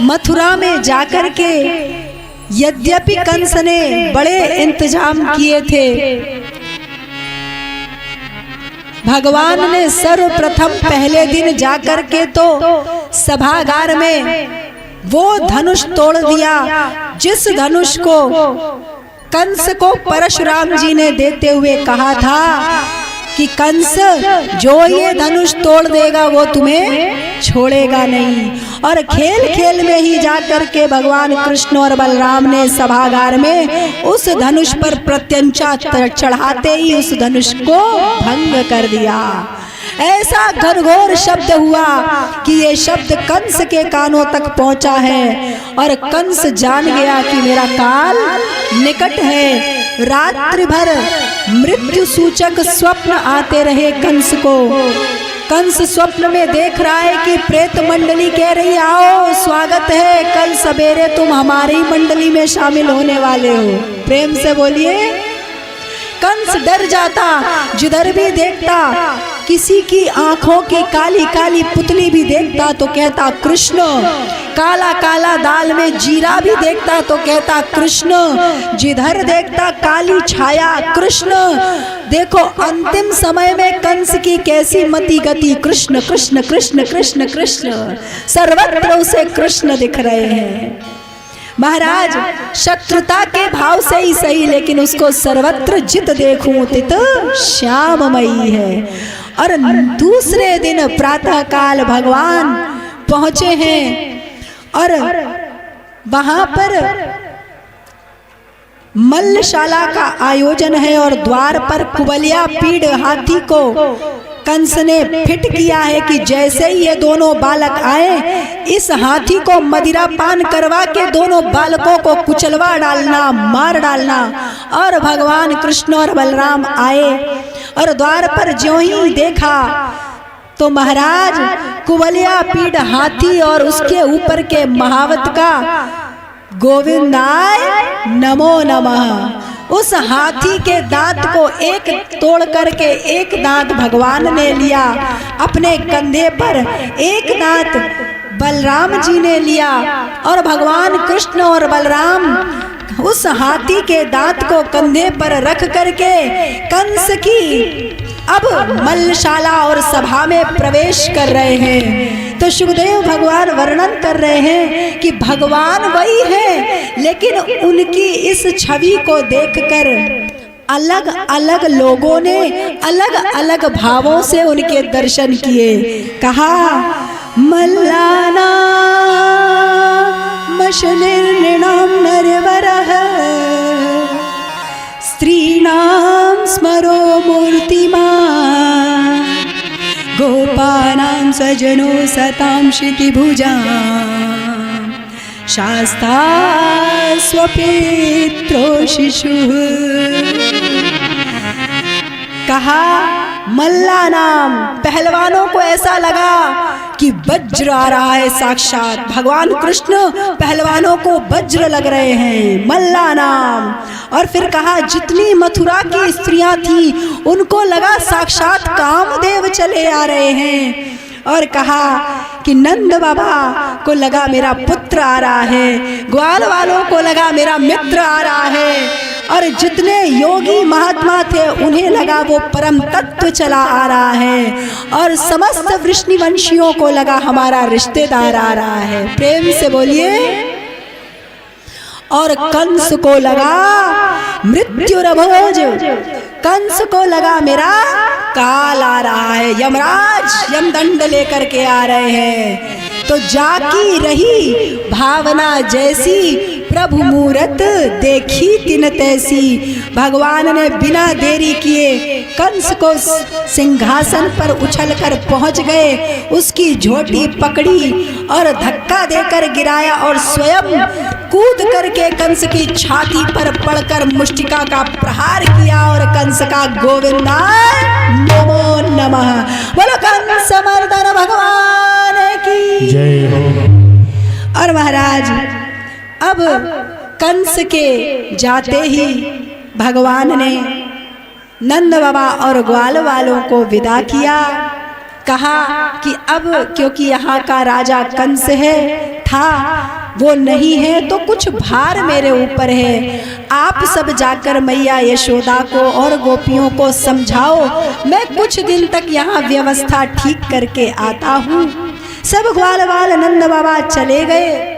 मथुरा में जाकर के यद्यपि कंस ने बड़े इंतजाम किए थे, भगवान ने सर्वप्रथम पहले दिन जाकर के तो सभागार में वो धनुष तोड़ दिया जिस धनुष को कंस को परशुराम जी ने देते हुए कहा था कि कंस जो ये धनुष तोड़ देगा वो तुम्हें छोड़ेगा नहीं। और खेल खेल में ही जाकर के भगवान कृष्ण और बलराम ने सभागार में उस धनुष पर प्रत्यंचा चढ़ाते ही उस धनुष को भंग कर दिया। ऐसा घनघोर शब्द हुआ कि ये शब्द कंस के कानों तक पहुंचा है और कंस जान गया कि मेरा काल निकट है। रात्रि भर मृत्यु सूचक स्वप्न आते रहे कंस को। कंस स्वप्न में देख रहा है कि प्रेत मंडली कह रही आओ स्वागत है, कल सवेरे तुम हमारी मंडली में शामिल होने वाले हो। प्रेम से बोलिए। कंस डर जाता, जिधर भी देखता किसी की आंखों की काली काली पुतली भी देखता तो कहता कृष्ण, काला काला दाल में जीरा भी देखता तो कहता कृष्ण, जिधर देखता काली छाया कृष्ण। देखो अंतिम समय में कंस की कैसी मति गति, कृष्ण कृष्ण कृष्ण कृष्ण कृष्ण, सर्वत्र उसे कृष्ण दिख रहे हैं। महाराज शत्रुता के भाव से ही सही लेकिन उसको सर्वत्र जित देखूं तित श्याममयी है। और दूसरे दिन प्रातः काल भगवान पहुंचे हैं और वहां पर मल्लशाला का आयोजन है और द्वार पर कुबलिया पीड़ हाथी को कंस ने फिट किया है कि जैसे ही ये दोनों बालक आए इस हाथी को मदिरा पान करवा के दोनों बालकों को कुचलवा डालना, मार डालना। और भगवान कृष्ण और बलराम आए और द्वार पर ज्यों ही देखा तो महाराज कुबलिया पीड़ हाथी और उसके ऊपर के महावत का गोविंदाय नमो नमः। उस हाथी के दांत को एक तोड़ करके एक दांत भगवान ने लिया अपने कंधे पर, एक दांत बलराम जी ने लिया और भगवान कृष्ण और बलराम उस हाथी के दांत को कंधे पर रख करके कंस की अब मल्लशाला और सभा में प्रवेश कर रहे हैं। तो सुखदेव भगवान वर्णन कर रहे हैं कि भगवान वही है लेकिन उनकी इस छवि को देखकर अलग अलग लोगों ने अलग अलग भावों से उनके दर्शन किए। कहा मल्लाना मशनिर्नृणां नरवरः स्त्रीणां स्मरो मूर्तिमान् गोपानां सजनो सतां क्षितिभुजां शास्ता स्वपित्रो शिशुः। कहा मल्ला नाम, पहलवानों को ऐसा लगा कि वज्र आ रहा है, साक्षात भगवान कृष्ण पहलवानों को वज्र लग रहे हैं, मल्ला नाम। और फिर कहा जितनी मथुरा की स्त्रियां थी उनको लगा साक्षात कामदेव चले आ रहे हैं। और कहा कि नंद बाबा को लगा मेरा पुत्र आ रहा है, ग्वाल वालों को लगा मेरा मित्र आ रहा है, और जितने योगी महात्मा थे उन्हें लगा वो परम तत्व चला आ रहा है, और समस्त वृष्णिवंशियों को लगा हमारा रिश्तेदार आ रहा है। प्रेम से बोलिए। और कंस को लगा मृत्युरभोज, कंस को लगा मेरा काल आ रहा है, यमराज यमदंड लेकर के आ रहे हैं। तो जाकी रही भावना जैसी प्रभु मूरत देखी तिन तैसी। भगवान ने बिना देरी किए कंस को सिंहासन पर उछलकर पहुंच गए, उसकी झोटी पकड़ी और धक्का देकर गिराया और स्वयं कूद करके कंस की छाती पर पड़कर मुष्टिका का प्रहार किया और कंस का गोविंदा नमो नमः। बोलो कंस मर्दन भगवान की जय हो। और महाराज अब कंस के जाते ही भगवान ने नंद बाबा और ग्वाल वालों को विदा किया। कहा कि अब क्योंकि यहाँ का राजा कंस था वो नहीं है तो कुछ भार मेरे ऊपर है। आप सब जाकर मैया यशोदा को और गोपियों को समझाओ, मैं कुछ दिन तक यहाँ व्यवस्था ठीक करके आता हूँ। सब ग्वाल वाल नंद बाबा चले गए।